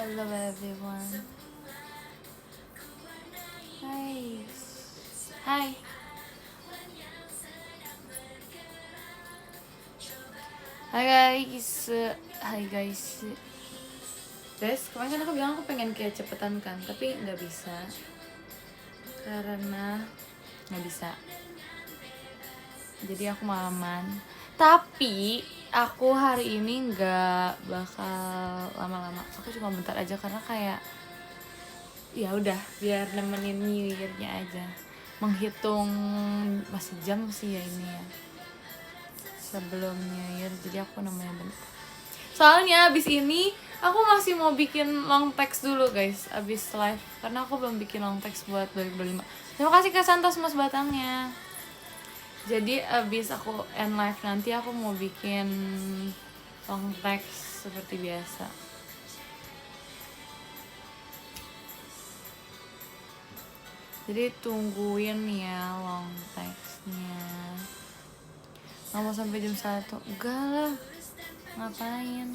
Hello everyone. Hai. Hai. Hai guys. Hai guys. Guys, kemarin kan aku bilang aku pengen kayak cepetan kan, tapi nggak bisa karena nggak bisa. Jadi aku malaman. Tapi aku hari ini nggak bakal lama-lama. Aku cuma bentar aja karena kayak ya udah biar nemenin New Year-nya aja. Menghitung masih jam sih ya ini ya. Sebelum New Year, jadi aku nemenin bentar. Soalnya abis ini aku masih mau bikin long text dulu guys, abis live karena aku belum bikin long text buat 2025. Terima kasih Kak Santos mas batangnya. Jadi abis aku end live nanti aku mau bikin long text seperti biasa. Jadi tungguin ya long textnya. Nggak mau sampai jam 1. Enggak lah, ngapain.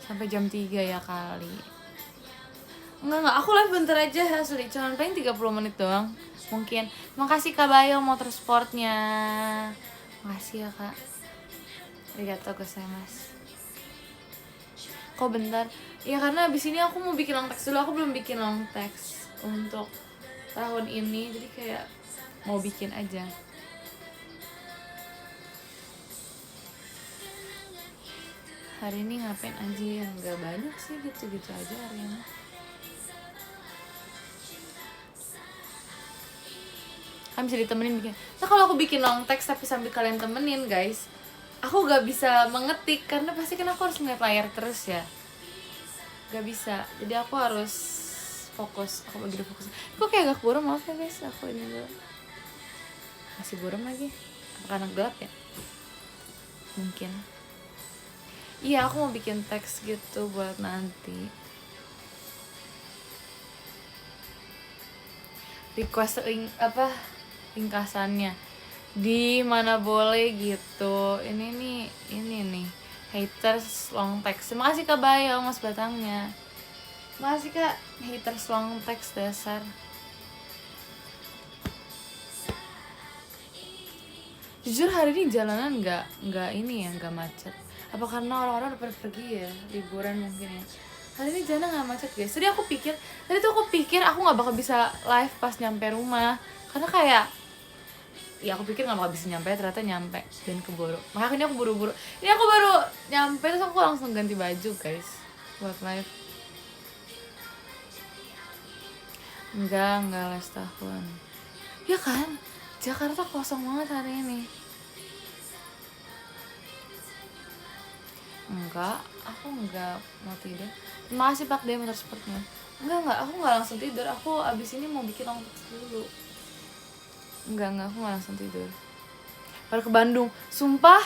Sampai jam 3 ya kali. Enggak, aku live bentar aja asli, cuman paling 30 menit doang mungkin. Makasih Kak Bayo motorsportnya. Makasih ya Kak. Arigatou gozaimasu. Kok bentar? Ya karena abis ini aku mau bikin long text dulu, aku belum bikin long text untuk tahun ini, jadi kayak mau bikin aja. Hari ini ngapain aja ya? Nggak banyak sih, gitu-gitu aja hari ini. Kan bisa ditemenin bikin. Nah kalau aku bikin long text tapi sambil kalian temenin guys, aku gak bisa mengetik karena pasti kan aku harus ngeliat layar terus ya. Gak bisa, jadi aku harus fokus. Aku bagi fokus. Kok kayak agak buram, maaf ya guys, aku ini dulu. Masih buram lagi. Apa karena gelap ya? Mungkin. Iya, aku mau bikin teks gitu buat nanti. Request ringkasannya di mana boleh gitu. Ini nih haters long text. Terima kasih Kak Bayo mas batangnya. Makasih Kak, haters long text dasar. Jujur hari ini jalanan nggak ini ya, nggak macet. Apa karena orang-orang udah pada pergi ya, liburan mungkin ya. Hari ini jalanan nggak macet guys. Tadi aku pikir aku nggak bakal bisa live pas nyampe rumah karena kayak ya aku pikir nggak bakal bisa nyampe, ternyata nyampe dan keburu. Makanya aku buru-buru. Ini aku baru nyampe terus aku langsung ganti baju guys buat live. Enggak les tahun. Ya kan? Jakarta kosong banget hari ini. Enggak, aku enggak mau tidur. Terima kasih Pak D motorsportnya. Enggak, aku enggak langsung tidur. Aku abis ini mau bikin long text dulu. Enggak, aku enggak langsung tidur. Baru ke Bandung. Sumpah?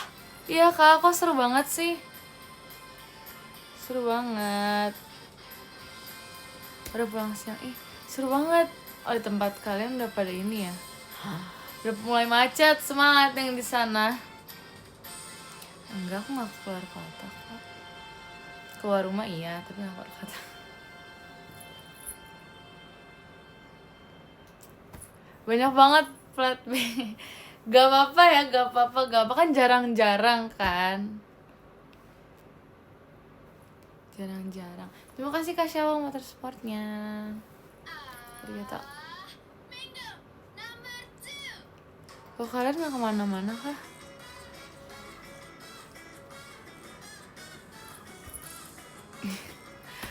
Iya Kak, kok seru banget sih. Seru banget. Udah pulang siang. Seru banget. Oh, di tempat kalian udah pada ini ya. Udah mulai macet, semangat yang di sana. Enggak, aku gak keluar kota kok. Keluar rumah iya, tapi gak keluar kota. Banyak banget plat B. Gak apa-apa ya, gak apa-apa kan jarang-jarang kan. Jarang-jarang. Terima kasih Kak Syawang motorsportnya. Ternyata. Kok kalian gak kemana-mana kah?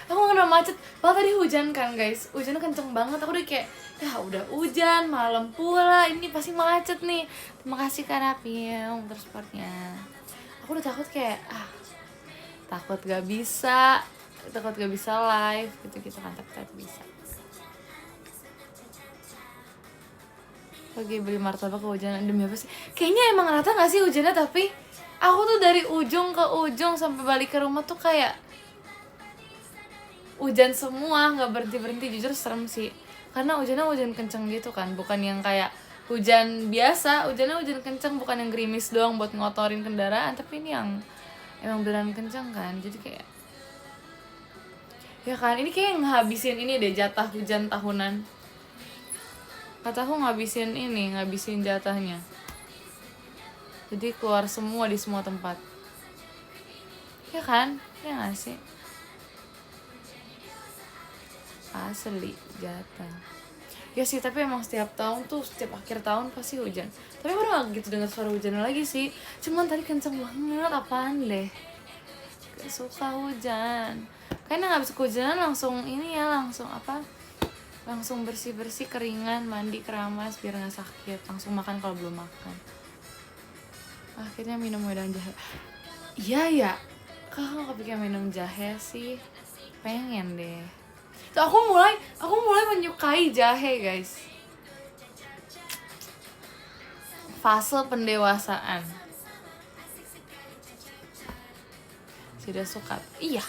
Aku gak kena macet. Padahal tadi hujan kan guys. Hujannya kenceng banget. Aku udah kayak ya udah hujan, malam pula. Ini pasti macet nih. Terima kasih Kak Rapi motorsportnya. Aku udah takut kayak takut gak bisa live gitu kan, tapi bisa. Oke, beli martabak kehujanan demi apa sih? Kayaknya emang rata gak sih hujannya, tapi aku tuh dari ujung ke ujung sampai balik ke rumah tuh kayak hujan semua, nggak berhenti. Jujur serem sih, karena hujannya hujan kenceng gitu kan, bukan yang kayak hujan biasa. Hujannya hujan kenceng, bukan yang gerimis doang buat ngotorin kendaraan, tapi ini yang emang beneran kenceng kan, jadi kayak ya kan, ini kayak ngabisin ini deh jatah hujan tahunan. Kataku ngabisin jatahnya. Jadi keluar semua di semua tempat. Ya kan? Ya gak sih? Asli jatah. Ya sih, tapi emang setiap tahun tuh, setiap akhir tahun pasti hujan. Tapi baru gak gitu dengar suara hujan lagi sih. Cuman tadi kenceng banget, apaan deh. Gak suka hujan. Kayaknya gak bisa kehujanan langsung ini ya, langsung bersih-bersih, keringan, mandi, keramas biar gak sakit. Langsung makan kalau belum makan. Akhirnya minum wedang jahe. Iya ya, kok gak kepikiran minum jahe sih? Pengen deh. Tuh aku mulai menyukai jahe guys. Fase pendewasaan. Sudah suka. Iya.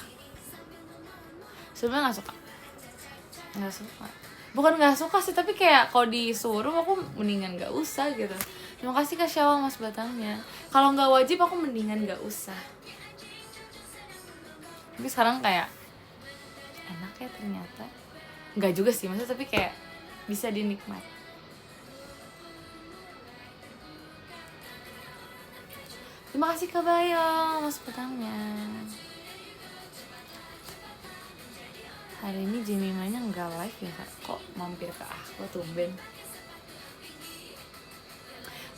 Sebenarnya nggak suka. Bukan nggak suka sih, tapi kayak kalau disuruh aku mendingan nggak usah gitu. Terima kasih Kak Syawal Mas Batangnya. Kalau nggak wajib aku mendingan nggak usah. Tapi sekarang kayak enak ya ternyata. Nggak juga sih, maksudnya tapi kayak bisa dinikmati. Terima kasih Kak Bayo Mas Batangnya. Hari ini Jemimanya nggak live ya Kak? Kok mampir ke aku tumben?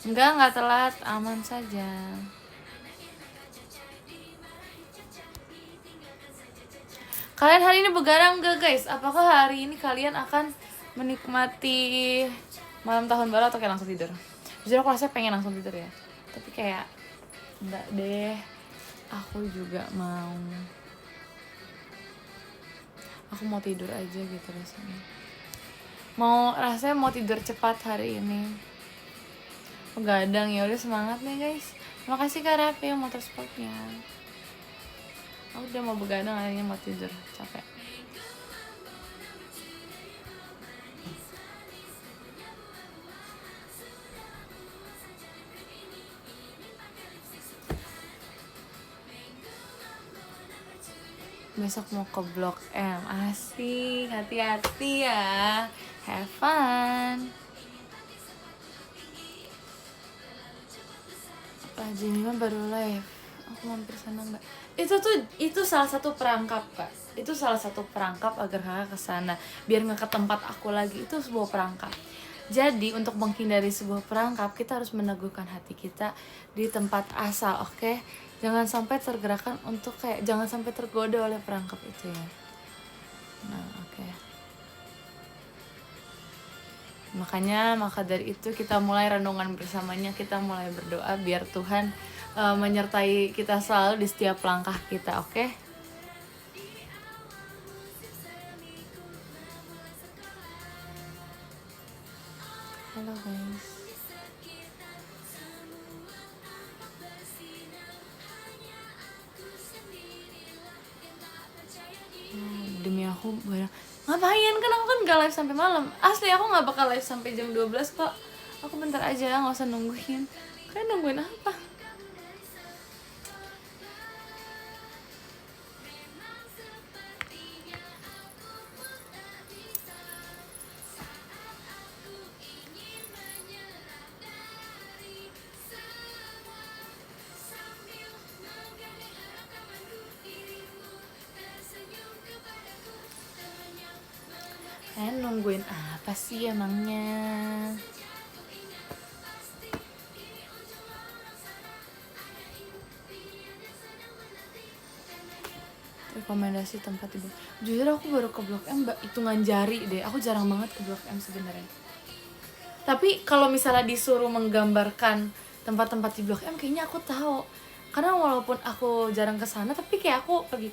Nggak telat, aman saja. Kalian hari ini begadang gak guys? Apakah hari ini kalian akan menikmati malam tahun baru atau kayak langsung tidur? Jujur aku rasanya pengen langsung tidur ya. Tapi kayak enggak deh. Aku juga aku mau tidur aja gitu rasanya. Rasanya mau tidur cepat hari ini. Begadang ya udah, semangat nih guys. Makasih Kak Rafi motorsportnya. Aku udah mau begadang, akhirnya mau tidur, capek. Besok mau ke Blok M, asik, hati-hati ya, have fun. Jemima baru live, aku mampir sana nggak? Itu salah satu perangkap Kak, itu salah satu perangkap agar kakak kesana, biar nggak ke tempat aku lagi. Itu sebuah perangkap. Jadi untuk menghindari sebuah perangkap, kita harus meneguhkan hati kita di tempat asal, oke? Jangan sampai tergerakkan untuk jangan sampai tergoda oleh perangkap itu ya. Nah, oke. Maka dari itu kita mulai renungan bersamanya, kita mulai berdoa biar Tuhan menyertai kita selalu di setiap langkah kita, oke? Halo guys. Demi aku ngapain, kan aku kan gak live sampai malam. Asli aku gak bakal live sampai jam 12 kok. Aku bentar aja, gak usah nungguin. Kalian nungguin apa? Kalian nungguin apa sih emangnya? Rekomendasi tempat di Blok. Jujur aku baru ke Blok M hitungan jari deh. Aku jarang banget ke Blok M sebenarnya. Tapi kalau misalnya disuruh menggambarkan tempat-tempat di Blok M, kayaknya aku tahu. Karena walaupun aku jarang ke sana, tapi kayak aku pergi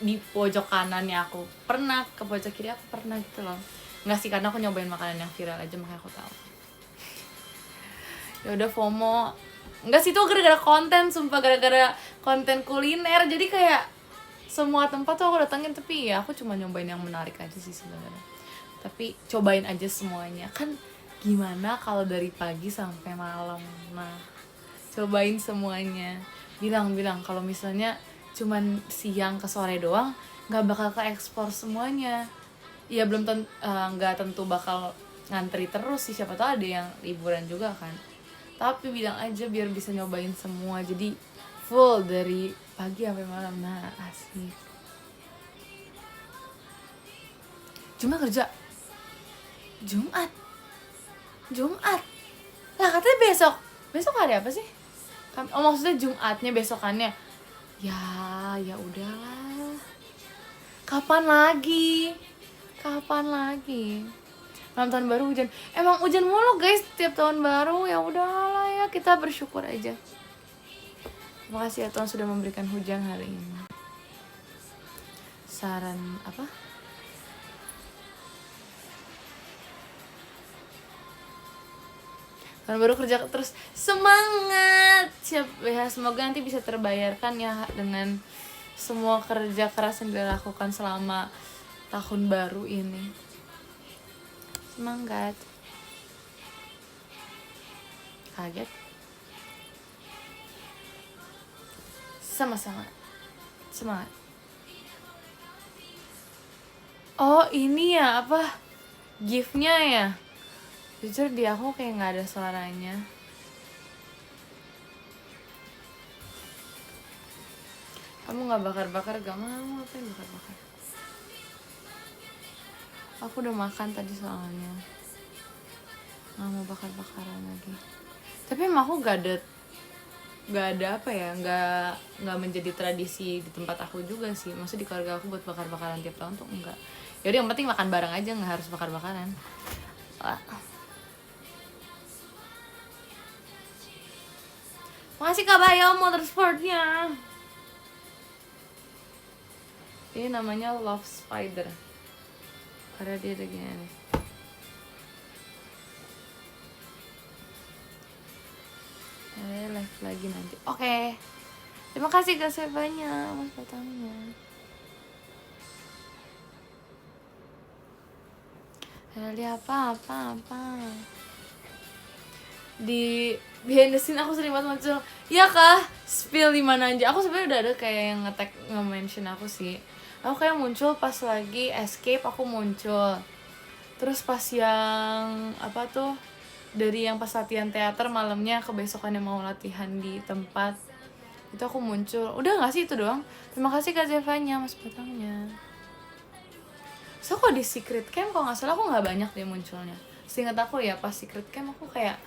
di pojok kanannya aku pernah, ke pojok kiri aku pernah gitu loh. Nggak sih, karena aku nyobain makanan yang viral aja, makanya aku tahu. Ya udah FOMO. Enggak sih, itu gara-gara konten, sumpah gara-gara konten kuliner. Jadi kayak semua tempat tuh aku datangin, tapi ya aku cuma nyobain yang menarik aja sih sebenarnya. Tapi cobain aja semuanya. Kan gimana kalau dari pagi sampai malam. Nah, cobain semuanya. bilang kalau misalnya cuman siang ke sore doang nggak bakal ke ekspor semuanya. Ya belum nggak tentu bakal ngantri terus sih, siapa tahu ada yang liburan juga kan. Tapi bilang aja biar bisa nyobain semua, jadi full dari pagi sampai malam. Nah asik. Jumat kerja. Jumat lah katanya besok hari apa sih? Oh maksudnya Jumatnya besokannya. Ya udahlah, kapan lagi malam tahun baru hujan. Emang hujan mulu guys tiap tahun baru. Ya udahlah ya, kita bersyukur aja. Terima kasih ya Tuhan sudah memberikan hujan hari ini. Saran apa? Tahun baru kerja terus, semangat. Siap ya, semoga nanti bisa terbayarkan ya dengan semua kerja keras yang dilakukan selama tahun baru ini. Semangat. Kaget. Sama-sama. Semangat. Oh ini ya apa? Gift-nya ya? Jujur di aku kayak gak ada suaranya. Kamu gak bakar-bakar? Gak mau. Apa yang bakar-bakar? Aku udah makan tadi soalnya. Gak mau bakar-bakaran lagi. Tapi emang aku gak ada apa ya, gak menjadi tradisi di tempat aku juga sih. Maksudnya di keluarga aku buat bakar-bakaran tiap tahun tuh enggak. Yaudah yang penting makan bareng aja, gak harus bakar-bakaran. Makasih Kak Bayo motorsportnya. Ini namanya Love Spider karena dia lagi aneh. Live lagi nanti. Oke. Terima kasih Kak Sevanya mas batangnya. Lihat apa di behind the scene aku sering banget muncul. Ya Kak, spill di mana aja. Aku sebenarnya udah ada kayak yang nge-tag nge-mention aku sih. Aku kayak muncul pas lagi escape, aku muncul. Terus pas yang apa tuh, dari yang pas latihan teater malamnya ke besokannya mau latihan di tempat, itu aku muncul. Udah gak sih itu doang? Terima kasih Kak Zevanya mas batangnya. So kok di secret camp kalau gak salah aku gak banyak dia munculnya. Seingat aku ya pas secret camp aku kayak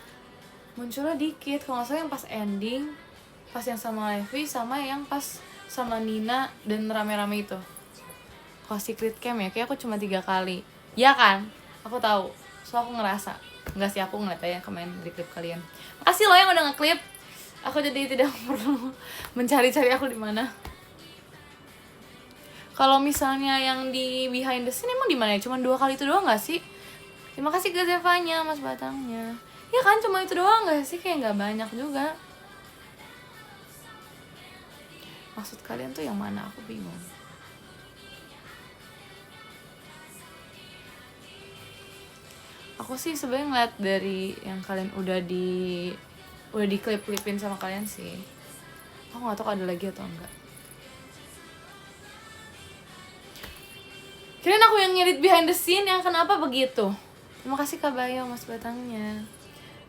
munculnya dikit. Kalau gak salah yang pas ending, pas yang sama Levi, sama yang pas sama Nina dan rame-rame itu. Kalau secret camp ya kayak aku cuma 3 kali. Ya kan? Aku tahu. So aku ngerasa. Enggak sih, aku ngeliat aja kemarin di klip kalian. Makasih loh yang udah ngeklip. Aku jadi tidak perlu mencari-cari aku di mana. Kalau misalnya yang di behind the scene emang di mana ya? Cuma 2 kali itu doang gak sih? Terima kasih ke Zevanya, mas batangnya. Ya kan cuma itu doang gak sih? Kayak gak banyak juga. Maksud kalian tuh yang mana? Aku bingung. Aku sih sebenarnya ngeliat dari yang kalian udah di klip-klipin sama kalian sih. Aku gak tahu ada lagi atau enggak. Kirain aku yang ngedit behind the scene, yang kenapa begitu? Terima kasih Kak Bayo mas batangnya.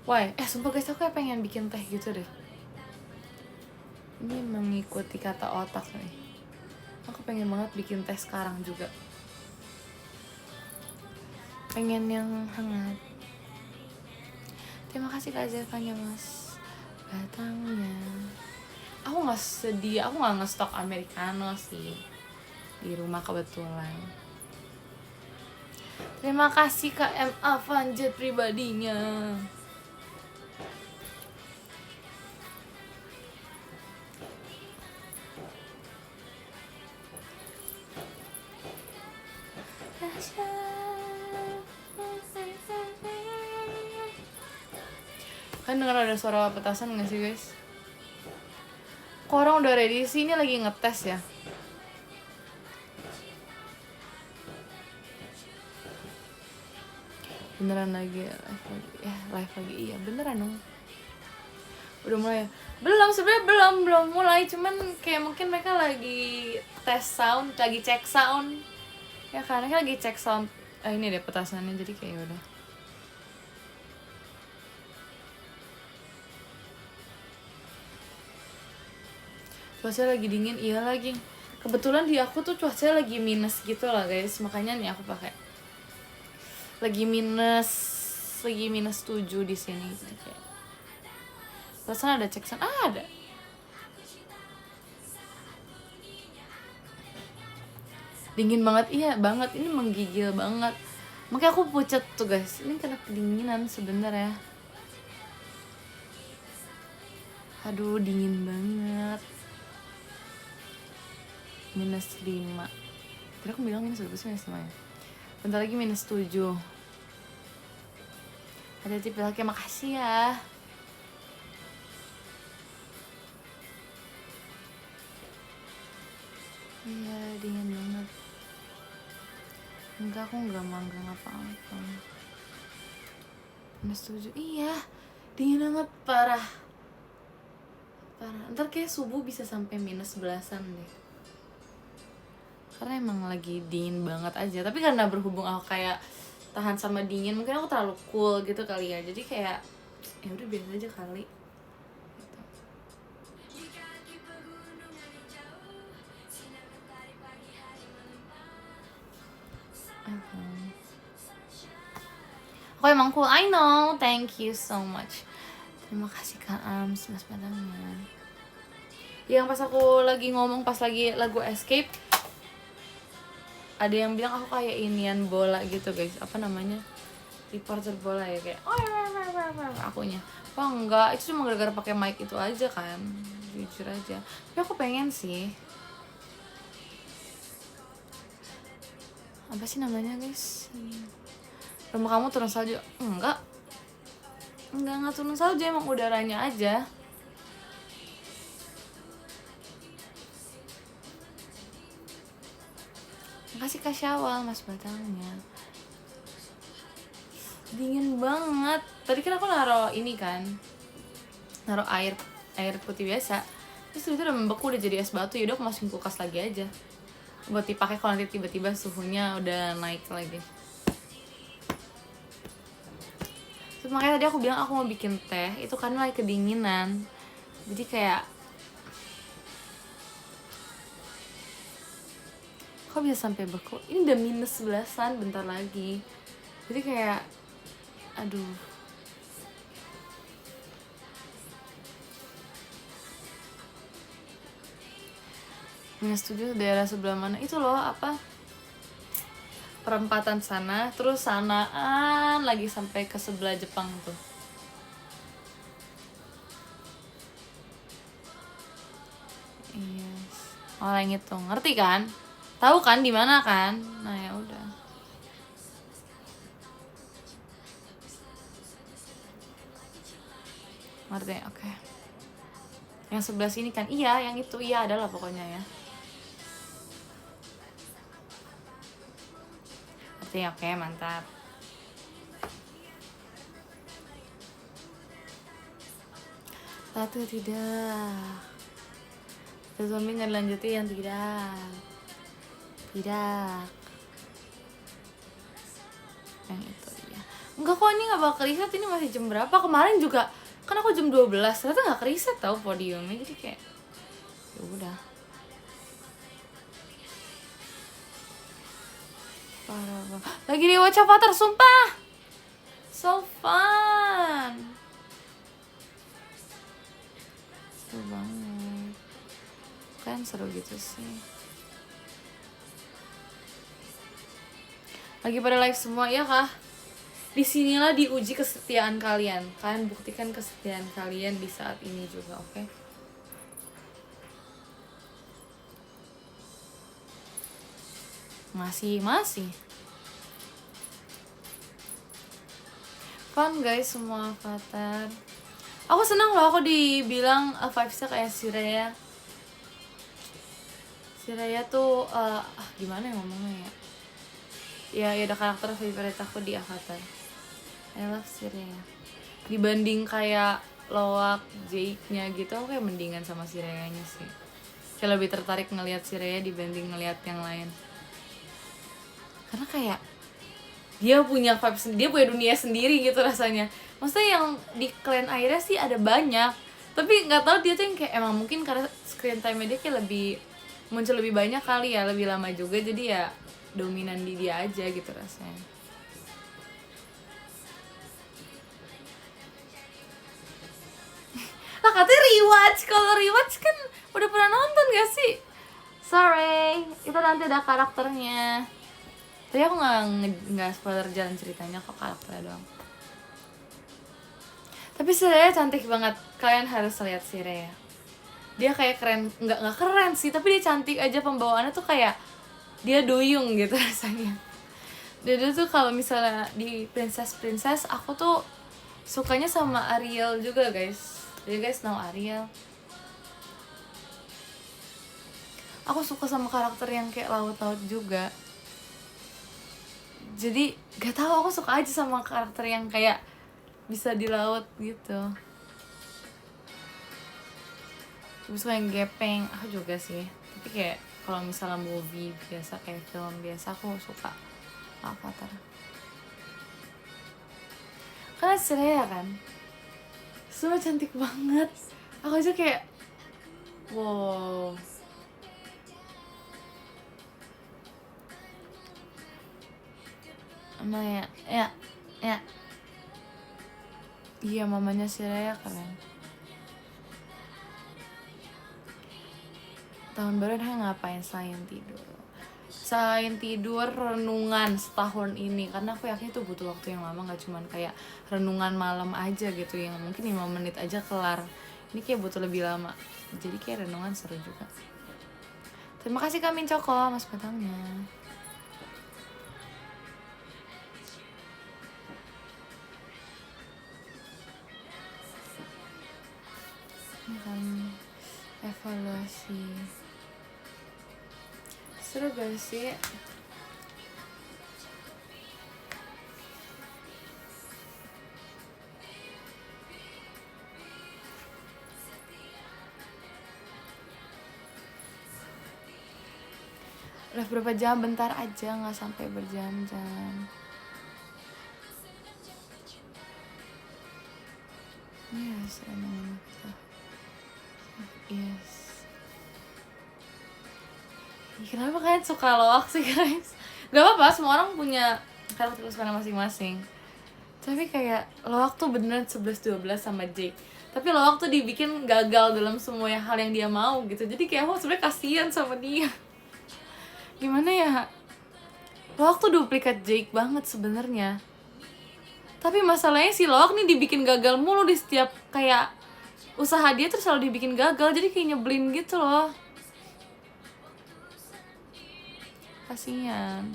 Why? Sumpah guys, aku kayak pengen bikin teh gitu deh. Ini mengikuti kata otak nih. Aku pengen banget bikin teh sekarang juga. Pengen yang hangat. Terima kasih Kak Zevanya mas batangnya. Aku gak sedia, aku gak ngestok americano sih di rumah kebetulan. Terima kasih Kak MA Fanjet pribadinya. Kan denger ada suara petasan gak sih guys? Kok orang udah ready sih? Ini lagi ngetes ya. Beneran lagi live lagi. Iya beneran dong. Udah mulai ya? Belum, sebenarnya belum mulai, cuman kayak mungkin mereka lagi tes sound, lagi cek sound. Ya karena kan lagi cek sound ini deh petasannya, jadi kayak udah. Cuaca lagi dingin, iya lagi. Kebetulan di aku tuh cuaca lagi minus gitu lah guys, makanya nih aku pakai. Lagi minus 7 di sini gitu kayak. Perasaan ada cek sound, ada. Dingin banget, iya banget, ini menggigil banget. Makanya aku pucat tuh guys, ini karena kedinginan sebenarnya. Aduh, dingin banget. Minus 5. Tadi aku bilang minus berapa sih, minus 5 ya? Bentar lagi minus 7. Hati-hati pilaknya, makasih ya. Iya, dingin banget. Enggak, aku enggak manggang apa-apa. Minus 7, iya. Dingin banget, parah. Ntar kayak subuh bisa sampai minus 11-an deh. Karena emang lagi dingin banget aja. Tapi karena berhubung aku kayak tahan sama dingin, mungkin aku terlalu cool gitu kali ya. Jadi kayak ya udah biasa aja kali. Aku emang cool, I know. Thank you so much. Terima kasih Kak Ams, mas padangnya. Yang pas aku lagi ngomong pas lagi lagu Escape, ada yang bilang aku kayak inian bola gitu guys. Apa namanya? Reporter bola ya, kayak akunya. Wah enggak, itu cuma gara-gara pakai mic itu aja kan. Jujur aja. Tapi aku pengen sih. Apa sih namanya guys? Rumah kamu turun salju? Enggak turun salju, emang udaranya aja. Makasih Kak Syawal, mas batangnya. Dingin banget. Tadi kan aku naruh ini kan, naruh air putih biasa. Terus itu udah membeku, udah jadi es batu. Yaudah aku masukin kulkas lagi aja buat dipakai kalau nanti tiba-tiba suhunya udah naik lagi. Terus makanya tadi aku bilang aku mau bikin teh itu karena lagi kedinginan. Jadi kayak kok bisa sampai beku? Ini udah minus 11-an bentar lagi. Jadi kayak aduh. Minus 7 daerah sebelah mana? Itu loh apa? Perempatan sana, terus sanaan lagi sampai ke sebelah Jepang tuh. Yes. Orang itu ngerti kan? Tahu kan di mana kan? Nah ya udah. Ngerti, oke. Yang sebelah sini kan? Iya, yang itu iya adalah pokoknya ya. Ngerti, oke, mantap. Satu tidak. Zombie nggak lanjutin yang tidak. Yang itu ya. Enggak kok, ini nggak bakal riset, ini masih jam berapa? Kemarin juga kan aku jam 12, ternyata nggak keriset tau podiumnya, jadi kayak ya udah. Parah banget. Lagi di Watch Avatar, sumpah. So fun. Seru banget. Kan seru gitu sih. Lagi pada live semua ya kah? Disinilah diuji kesetiaan kalian. Kalian buktikan kesetiaan kalian di saat ini juga, oke? Masih. Fun guys semua avatar. Aku senang loh aku dibilang vibes-nya kayak Siraya. Siraya tuh gimana ya ngomongnya ya? Ya ada karakter favorit aku di Avatar. I love Siraya. Dibanding kayak loak Jake-nya gitu, aku kayak mendingan sama si Rhea-nya sih. Kayak lebih tertarik ngelihat si Rhea dibanding ngelihat yang lain. Karena kayak dia punya vibes, dia punya dunia sendiri gitu rasanya. Maksudnya yang di Clan Aira sih ada banyak, tapi nggak tahu dia tuh yang kayak emang mungkin karena screen time dia kayak lebih muncul lebih banyak kali ya, lebih lama juga, jadi ya dominan di dia aja gitu rasanya. Lah katanya rewatch, kalau rewatch kan udah pernah nonton gak sih? Sorry, itu nanti ada karakternya. Tapi aku nggak spoiler jalan ceritanya kok, karakternya doang. Tapi si Rhea cantik banget, kalian harus lihat si Rhea. Dia kayak keren, nggak keren sih, tapi dia cantik aja, pembawaannya tuh kayak dia duyung gitu rasanya. Dia tuh kalau misalnya di princess aku tuh sukanya sama Ariel juga guys. You guys know Ariel? Aku suka sama karakter yang kayak laut-laut juga. Jadi gak tahu, aku suka aja sama karakter yang kayak bisa di laut gitu. Aku suka yang gepeng, aku juga sih. Tapi kayak kalau misalnya movie biasa, kayak film biasa, aku suka Avatar. Karena Shrek kan semua cantik banget. Aku aja kayak wow. Nah ya iya, mamanya si Rhea keren. Tahun baru dia ngapain selain tidur? Selain tidur, renungan setahun ini. Karena aku yakin itu butuh waktu yang lama, gak cuman kayak renungan malam aja gitu yang mungkin 5 menit aja kelar. Ini kayak butuh lebih lama. Jadi kayak renungan seru juga. Terima kasih Kak Min Coko, mas batangnya. Ini kan evaluasi. Seru gak sih? Udah berapa jam? Bentar aja, gak sampai berjam-jam. Yes, emang kita. Yes. Kenapa kalian suka loak sih guys? Gak apa-apa, semua orang punya karakter kesukaan masing-masing. Tapi kayak loak tuh beneran 11-12 sama Jake. Tapi loak tuh dibikin gagal dalam semua hal yang dia mau gitu. Jadi kayak aku sebenarnya kasihan sama dia. Gimana ya? Loak tuh duplikat Jake banget sebenarnya. Tapi masalahnya si Loak nih dibikin gagal mulu di setiap kayak usaha dia tuh selalu dibikin gagal, jadi kayak nyebelin gitu loh. Kasian.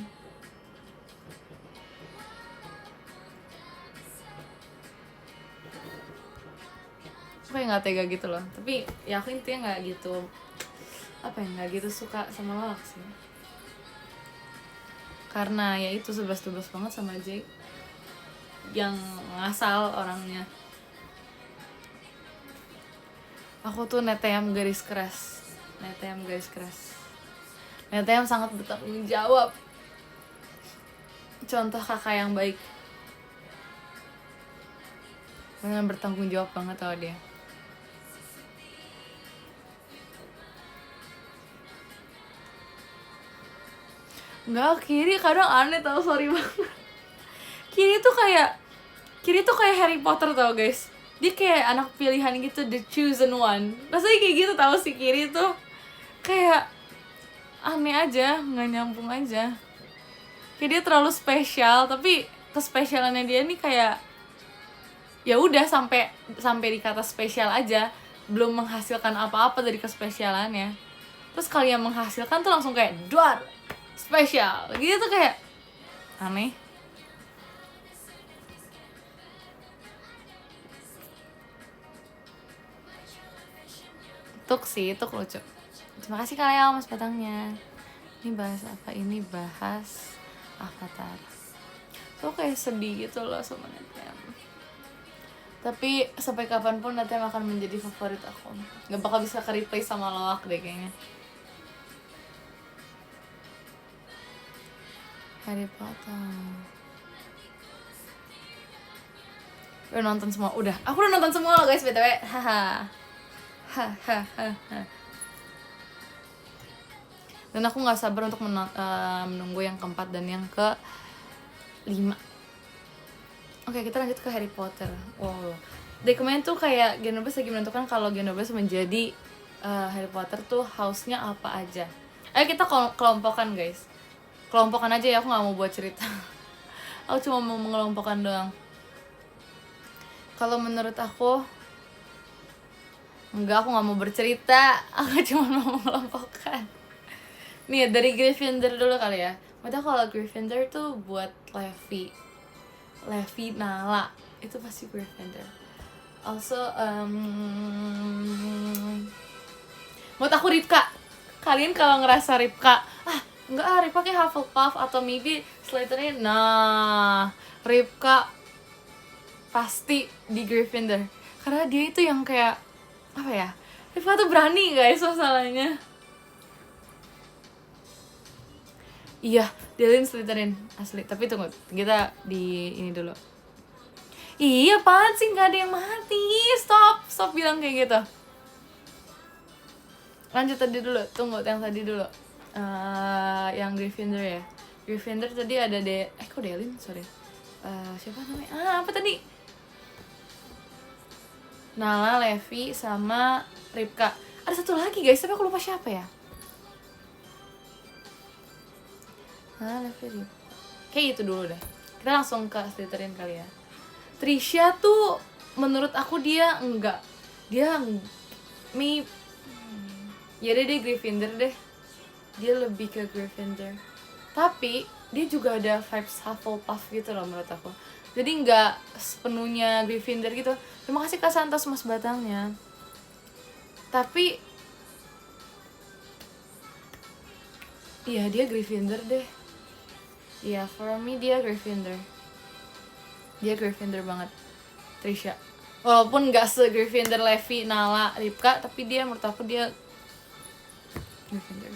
Aku kayak nggak tega gitu loh. Tapi ya aku intinya nggak gitu, apa ya, nggak gitu suka sama Loak sih. Karena ya itu 11-12 banget sama Jake yang ngasal orangnya. Aku tuh neteyam garis keras. Neteyam sangat bertanggung jawab. Contoh kakak yang baik. Benar bertanggung jawab banget tau dia. Enggak, Kiri kadang aneh tau, sorry banget. Kiri tuh kayak Harry Potter tau guys. Dia kayak anak pilihan gitu, the chosen one. Rasanya kayak gitu tau si Kiri tuh. Kayak aneh aja, nggak nyambung aja. Kayak dia terlalu spesial, tapi kespesialannya dia nih kayak ya udah sampai di kata spesial aja, belum menghasilkan apa-apa dari kespesialannya. Terus kali yang menghasilkan tuh langsung kayak duar spesial gitu, kayak aneh. Tuk sih, Tuk lucu. Terima kasih kalian mas batangnya. Ini bahas apa? Ini bahas Avatar. Tuh kayak sedih gitu loh sama Netflix. Tapi sampai kapanpun Nathan akan menjadi favorit aku. Gak bakal bisa ke-replace sama Loak deh kayaknya. Harry Potter. Udah nonton semua? Udah. Aku udah nonton semua loh guys, BTW. Haha. Hahaha. Dan aku gak sabar untuk menunggu yang keempat dan yang ke-5. Oke, kita lanjut ke Harry Potter. Wow. Di kemarin tuh kayak Genobers lagi menentukan kalau Genobers menjadi Harry Potter tuh house-nya apa aja. Ayo kita kelompokkan guys. Kelompokkan aja ya, aku gak mau buat cerita. Aku cuma mau mengelompokkan doang. Kalau menurut aku enggak, aku gak mau bercerita. Aku cuma mau mengelompokkan. Nih dari Gryffindor dulu kali ya. Padahal kalau Gryffindor tuh buat Levi, Nala, itu pasti Gryffindor. Also, menurut aku Ripka. Kalian kalau ngerasa Ripka, enggak, Ripka kayak Hufflepuff atau maybe Slytherin. Nah, Ripka pasti di Gryffindor. Karena dia itu yang kayak, apa ya, Ripka tuh berani guys masalahnya. Iya, Dylan Slytherin asli. Tapi tunggu, kita di ini dulu. Iya, apaan sih, gak ada yang mati. Stop bilang kayak gitu. Lanjut tadi dulu, tunggu yang tadi dulu. Yang Gryffindor ya. Gryffindor tadi ada kok Dylan, sorry. Siapa namanya? Apa tadi? Nala, Levi, sama Ripka. Ada satu lagi guys, tapi aku lupa siapa ya. Levi, Ripka. Kayak gitu dulu deh. Kita langsung ke Slytherin kali ya. Trisha tuh menurut aku dia enggak. Dia ya deh, dia Gryffindor deh. Dia lebih ke Gryffindor. Tapi dia juga ada vibes Hufflepuff gitu loh menurut aku. Jadi enggak sepenuhnya Gryffindor gitu. Terima kasih Kak Santos mas batangnya. Tapi iya dia Gryffindor deh. Iya, for me dia Gryffindor. Dia Gryffindor banget, Trisha. Walaupun gak se-Gryffindor Levi, Nala, Ripka, tapi dia menurut aku dia Gryffindor.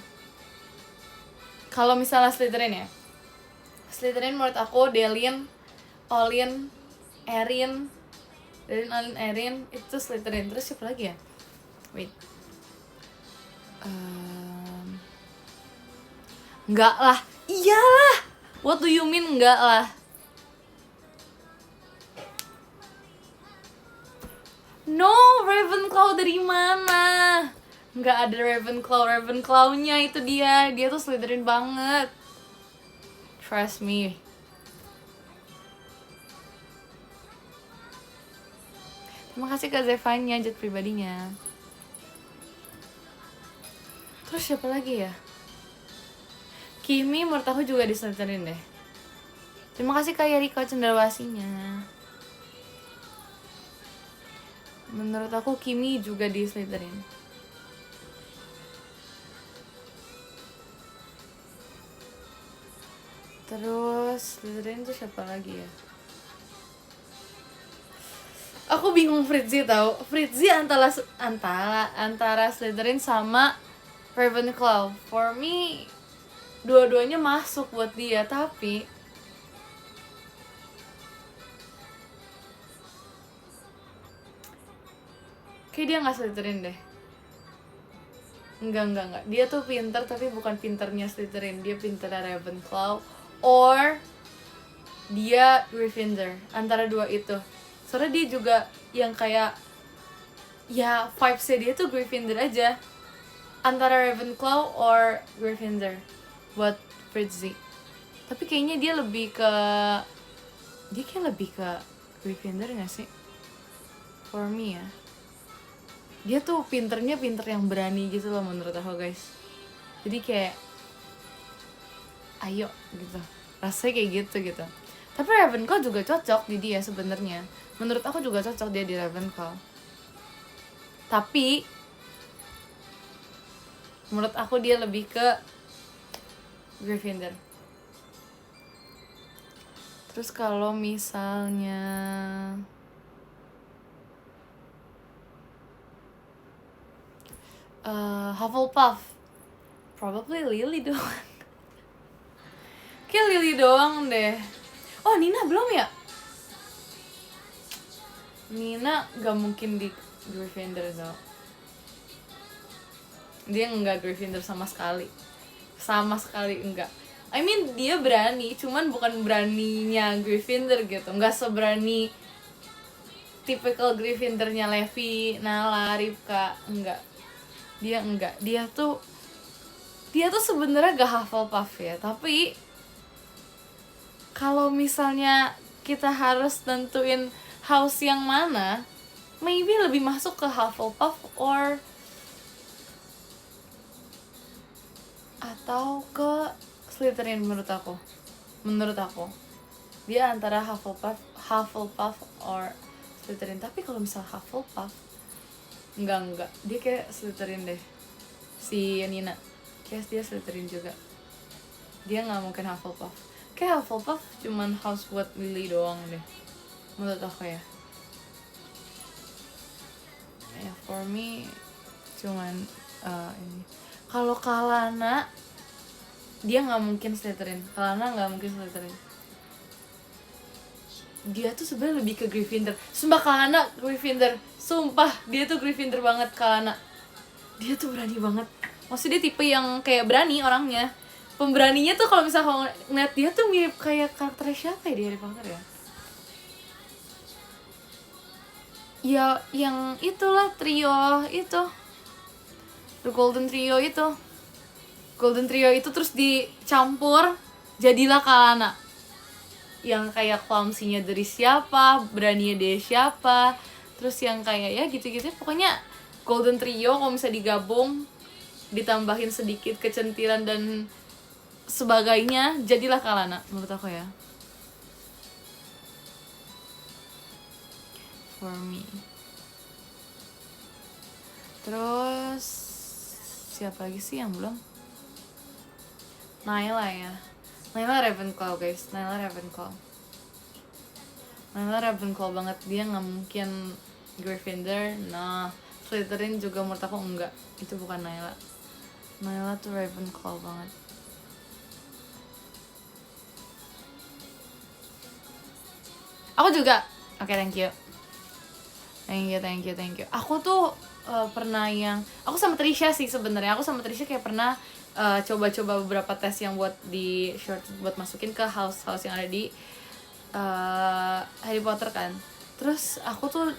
Kalau misalnya Slytherin ya, Slytherin menurut aku Delin, Olin, Erin, itu Slytherin. Terus siapa lagi ya? Wait. Enggak lah. Iyalah. What do you mean enggak lah? No, Ravenclaw dari mana? Nggak ada Ravenclaw-nya itu dia tuh Slytherin banget. Trust me. Terima kasih Kak Zevanya, jet pribadinya. Terus siapa lagi ya? Kimi menurut aku juga di Slytherin deh. Terima kasih Kak Yeriko Cendrawasinya. Menurut aku Kimi juga di Slytherin. Terus Slytherin tuh siapa lagi ya? Aku bingung Fritzy tau. Fritzy antara Slytherin sama Ravenclaw. For me dua-duanya masuk buat dia, tapi kayak dia gak Slytherin deh. Enggak. Dia tuh pinter tapi bukan pinternya Slytherin. Dia pinternya Ravenclaw or dia Gryffindor. Antara dua itu. Soalnya dia juga yang kayak, ya vibes-nya dia tuh Gryffindor aja. Antara Ravenclaw or Gryffindor buat Fritzy. Tapi kayaknya dia lebih ke Gryffindor gak sih? For me ya. Dia tuh pinter yang berani gitu loh menurut aku guys. Jadi kayak ayo gitu. Rasanya kayak gitu. Tapi Ravenclaw juga cocok di dia sebenarnya. Menurut aku juga cocok dia di Ravenclaw. Tapi menurut aku dia lebih ke Gryffindor. Terus kalau misalnya Hufflepuff. Probably Lily doang. Kayak Lily doang deh. Oh, Nina belum ya? Nina gak mungkin di Gryffindor tau. Dia enggak Gryffindor sama sekali. Sama sekali enggak. I mean dia berani, cuman bukan beraninya Gryffindor gitu. Enggak seberani typical Gryffindornya Levi, Nala, Rivka, enggak. Dia enggak. Dia tuh sebenarnya gak Hufflepuff ya, tapi kalau misalnya kita harus tentuin house yang mana, maybe lebih masuk ke Hufflepuff atau ke Slytherin menurut aku. Dia antara Hufflepuff or Slytherin. Tapi kalau misal Hufflepuff, enggak. Dia kayak Slytherin deh. Si Nina, kayak dia Slytherin juga. Dia nggak mungkin Hufflepuff. Kayak Hufflepuff cuman house buat Lily doang deh. Menurut aku ya. Ya for me cuman ini. Kalau Kalana, dia nggak mungkin Slytherin. Dia tuh sebenarnya lebih ke Gryffindor. Sumpah Kalana Gryffindor. Sumpah dia tuh Gryffindor banget Kalana. Dia tuh berani banget. Maksudnya dia tipe yang kayak berani orangnya. Pemberaninya tuh kalau misalnya ngeliat dia tuh mirip kayak karakter siapa ya di Harry Potter ya? Ya yang itulah trio itu. The Golden Trio itu. Terus dicampur jadilah Kalana. Yang kayak clumsy-nya dari siapa, beraninya dia siapa. Terus yang kayak ya gitu-gitu. Pokoknya Golden Trio kalau misalnya digabung, ditambahin sedikit kecentilan dan sebagainya, jadilah Kalana menurut aku ya. For me. Terus siapa lagi sih yang belum? Naila ya. Naila Ravenclaw guys. Naila Ravenclaw banget. Dia gak mungkin Gryffindor. Nah, Slytherin juga menurut aku enggak. Itu bukan Naila. Naila tuh Ravenclaw banget. Aku juga. Oke, thank you. Aku tuh pernah aku sama Trisha sih sebenarnya. Aku sama Trisha kayak pernah coba-coba beberapa tes yang buat di short buat masukin ke house yang ada di Harry Potter kan. Terus aku tuh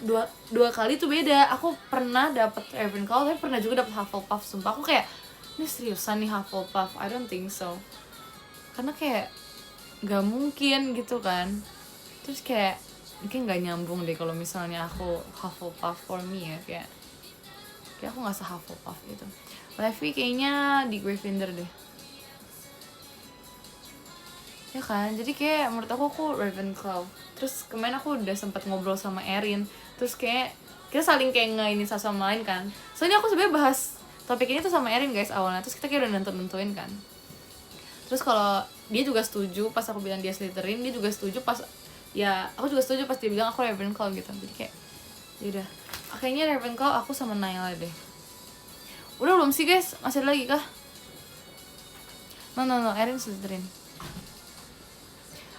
dua kali tuh beda. Aku pernah dapet Ravenclaw, tapi pernah juga dapet Hufflepuff. Sumpah aku kayak, ini seriusan nih Hufflepuff? I don't think so. Karena kayak gak mungkin gitu kan. Terus kayak mungkin gak nyambung deh kalau misalnya aku Hufflepuff for me ya. Kayak aku gak se-Hufflepuff gitu. Levi kayaknya di Gryffindor deh. Ya kan, jadi kayak menurut aku Ravenclaw. Terus kemarin aku udah sempat ngobrol sama Erin. Terus kayak kita saling kayak nge-ini satu sama lain kan. Soalnya aku sebenarnya bahas topik ini tuh sama Erin guys awalnya. Terus kita kayak udah nentuin kan. Terus kalau dia juga setuju pas aku bilang dia Slytherin, dia juga setuju pas ya aku juga setuju pas dia bilang aku Ravenclaw gitu. Jadi kayak yaudah, kayaknya Ravenclaw aku sama Naila deh. Udah belum sih guys? Masih ada lagi kah? No, Erin Slytherin.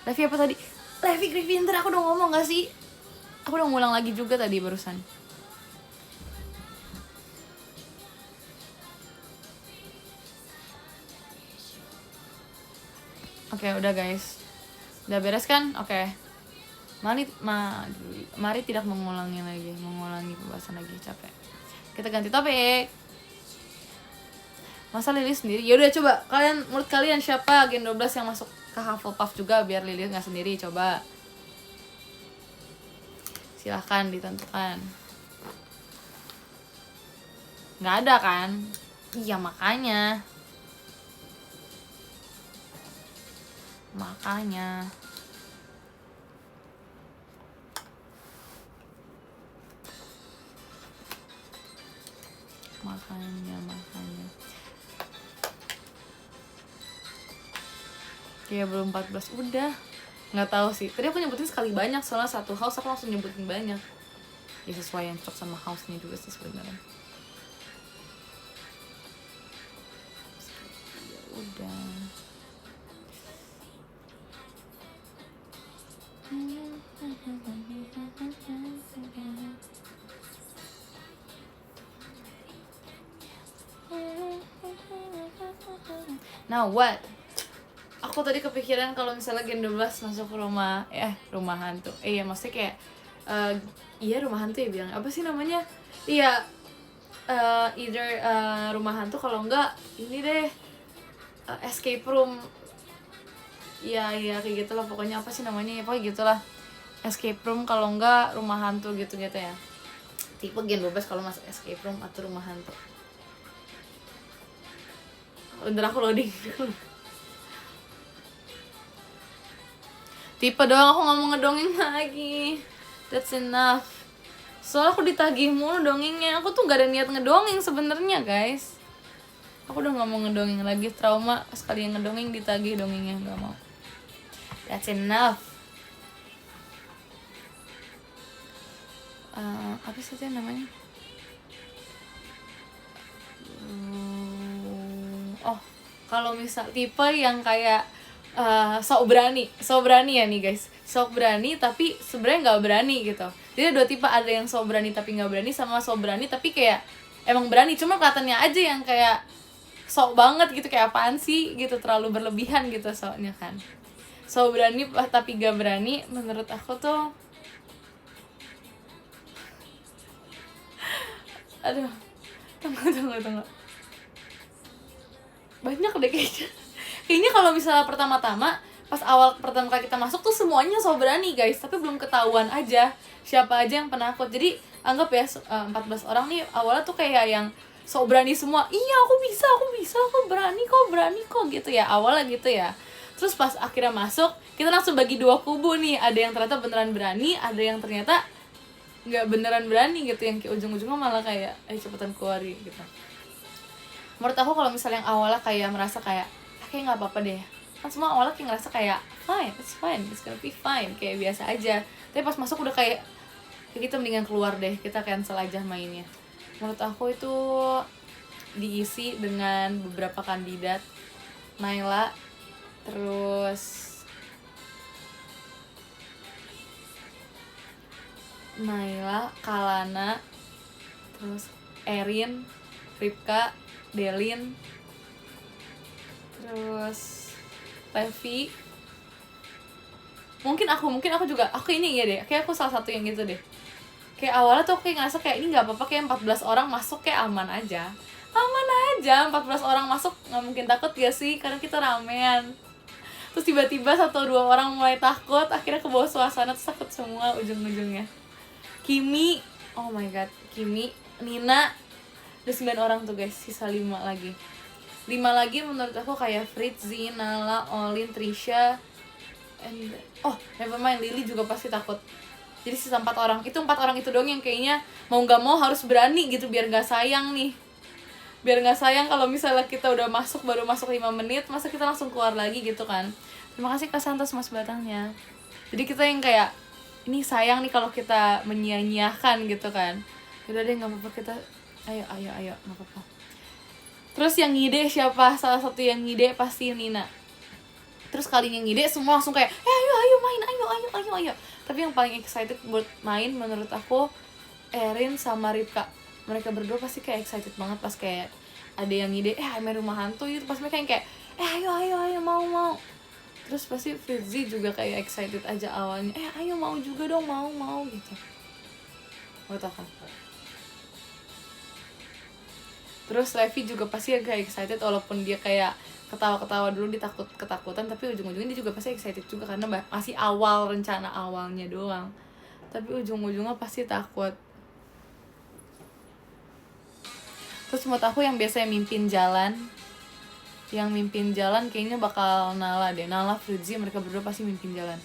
Levi apa tadi? Levi Gryffindor, aku udah ngomong gak sih? Aku udah ngulang lagi juga tadi barusan. Oke, udah guys. Udah beres kan? Oke. Mari tidak mengulangi pembahasan lagi, capek. Kita ganti topik. Masa Lily sendiri? Ya udah coba menurut kalian siapa Gen 12 yang masuk ke Hufflepuff juga biar Lily nggak sendiri, coba. Silahkan ditentukan. Nggak ada kan? Iya makanya. Makanya kayak belum 14 udah nggak tahu sih, tadi aku nyebutin sekali banyak soalnya satu house aku langsung nyebutin banyak ya, sesuai yang cocok sama house-nya juga sih sebenarnya. ada. Now what? Aku tadi kepikiran kalau misalnya Gen 12 masuk rumah hantu. Iya, maksudnya kayak iya rumah hantu ya bilang. Apa sih namanya? Iya, either rumah hantu, kalau enggak ini deh escape room. Iya kayak gitulah pokoknya. Apa sih namanya ya, pokoknya gitulah, escape room kalau enggak rumah hantu gitu-gitu ya. Tipe Gen 12 kalau masuk escape room atau rumah hantu. Bentar aku loading dulu. Tipe doang, aku gak mau ngedongeng lagi. That's enough. Soalnya aku ditagih mulu dongengnya. Aku tuh gak ada niat ngedongeng sebenarnya, guys. Aku udah gak mau ngedongeng lagi. Trauma sekali yang ngedongeng ditagih dongengnya. Gak mau. That's enough. Apa sih itu namanya? Oh, kalau misal tipe yang kayak sok berani ya nih guys, sok berani tapi sebenarnya nggak berani gitu. Jadi ada dua tipe, ada yang sok berani tapi nggak berani, sama sok berani tapi kayak emang berani cuma kelihatannya aja yang kayak sok banget gitu, kayak apaan sih gitu, terlalu berlebihan gitu soknya kan. Sok berani tapi nggak berani menurut aku tuh, aduh, tunggu. Banyak deh kayaknya kalau misalnya pertama-tama pas awal pertama kali kita masuk tuh semuanya so berani guys, tapi belum ketahuan aja siapa aja yang penakut. Jadi anggap ya 14 orang nih awalnya tuh kayak yang so berani semua, iya aku bisa, aku berani kok gitu ya, awalnya gitu ya. Terus pas akhirnya masuk kita langsung bagi dua kubu nih, ada yang ternyata beneran berani, ada yang ternyata nggak beneran berani gitu, yang kayak ujung-ujungnya malah kayak cepetan keluar gitu. Menurut aku kalau misalnya yang awalnya kayak merasa kayak kayak nggak apa-apa deh, kan semua awalnya kayak ngerasa kayak fine, it's gonna be fine, kayak biasa aja. Tapi pas masuk udah kayak kita mendingan keluar deh, kita cancel aja mainnya. Menurut aku itu diisi dengan beberapa kandidat, Naila, terus Naila, Kalana, terus Erin, Ripka, Delin, terus Levi. Mungkin aku juga, aku ini iya deh, kayak aku salah satu yang gitu deh. Kayak awalnya tuh kayak ngerasa kayak ini nggak apa-apa, kayak 14 orang masuk kayak aman aja, 14 orang masuk nggak mungkin takut ya sih, karena kita ramean. Terus tiba-tiba 1-2 orang mulai takut, akhirnya ke bawah suasana, terus takut semua ujung-ujungnya. Kimi, oh my god, Kimi, Nina, udah 9 orang tuh guys, sisa 5 lagi menurut aku kayak Fritzi, Nala, Olin, Trisha, and never mind, Lily juga pasti takut. Jadi sisa 4 orang, itu 4 orang itu dong yang kayaknya mau gak mau harus berani gitu, biar gak sayang kalau misalnya kita udah baru masuk 5 menit, masa kita langsung keluar lagi gitu kan. Terima kasih Kak Santos Mas Batangnya. Jadi kita yang kayak ini sayang nih kalau kita menyia-nyiakan gitu kan. Udah deh gak apa-apa, kita ayo gak apa-apa. Terus yang ngide siapa? Salah satu yang ngide pasti Nina. Terus kalinya ngide semua langsung kayak ayo main, ayo. Tapi yang paling excited buat main menurut aku Erin sama Ripka. Mereka berdua pasti kayak excited banget pas kayak ada yang ngide main rumah hantu gitu. Pas mereka yang kayak ayo mau. Terus pasti Fritzi juga kayak excited aja awalnya, ayo mau juga dong, mau gitu. Menurut aku. Terus Levi juga pasti agak excited, walaupun dia kayak ketawa-ketawa dulu, ketakutan, tapi ujung-ujungnya dia juga pasti excited juga karena masih awal, rencana awalnya doang. Tapi ujung-ujungnya pasti takut. Terus menurut aku yang biasanya mimpin jalan kayaknya bakal Nala deh. Nala, Fritzi, mereka berdua pasti mimpin jalan.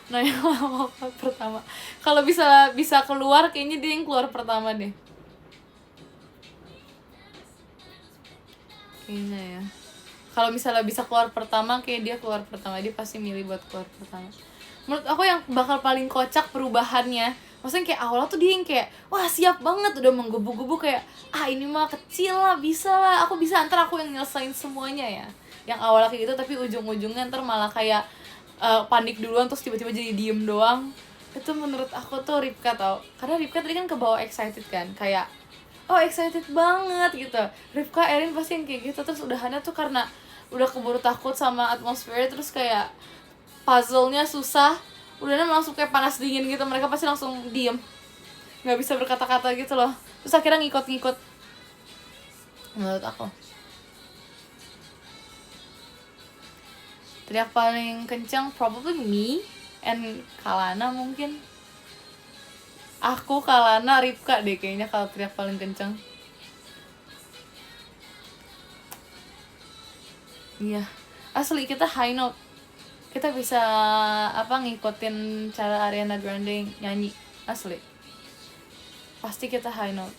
Nah yang pertama, kalau bisa keluar kayaknya dia yang keluar pertama deh. Kayaknya ya. Kalau misalnya bisa keluar pertama, kayak dia keluar pertama, dia pasti milih buat keluar pertama. Menurut aku yang bakal paling kocak perubahannya Maksudnya kayak awalnya tuh dia yang kayak wah siap banget, udah menggebu-gebu kayak ini mah kecil lah, bisa lah, aku bisa, ntar aku yang nyelesain semuanya ya. Yang awalnya kayak gitu tapi ujung-ujungnya ntar malah kayak panik duluan terus tiba-tiba jadi diem doang. Itu menurut aku tuh Ripka tau, karena Ripka tadi kan kebawa excited kan, kayak excited banget gitu. Ripka, Erin pasti yang kayak gitu. Terus udahannya tuh karena udah keburu takut sama atmosfer, terus kayak puzzle-nya susah, udahnya langsung kayak panas dingin gitu. Mereka pasti langsung diem, nggak bisa berkata-kata gitu loh. Terus akhirnya ngikut-ngikut menurut aku. Teriak paling kencang probably me and Kalana mungkin. Aku, Kalana, Ripka deh kayaknya kalau teriak paling kencang. Iya, asli kita high note. Kita bisa ngikutin cara Ariana Grande nyanyi, asli. Pasti kita high note.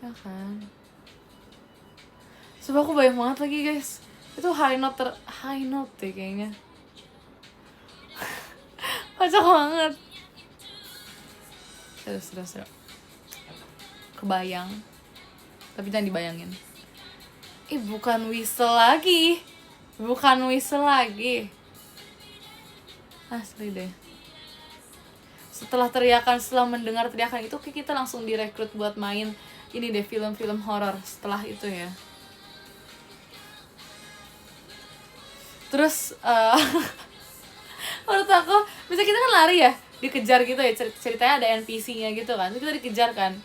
Ya kan. Sebab aku banyak banget lagi guys. Itu high note deh kayaknya. Kocak banget. Terus. Kebayang. Tapi jangan dibayangin. Bukan whistle lagi. Asli deh. Setelah mendengar teriakan itu, kita langsung direkrut buat main ini deh, film-film horor setelah itu ya. Terus menurut aku, misalnya kita kan lari ya, dikejar gitu ya, ceritanya ada NPC-nya gitu kan, kita dikejar kan.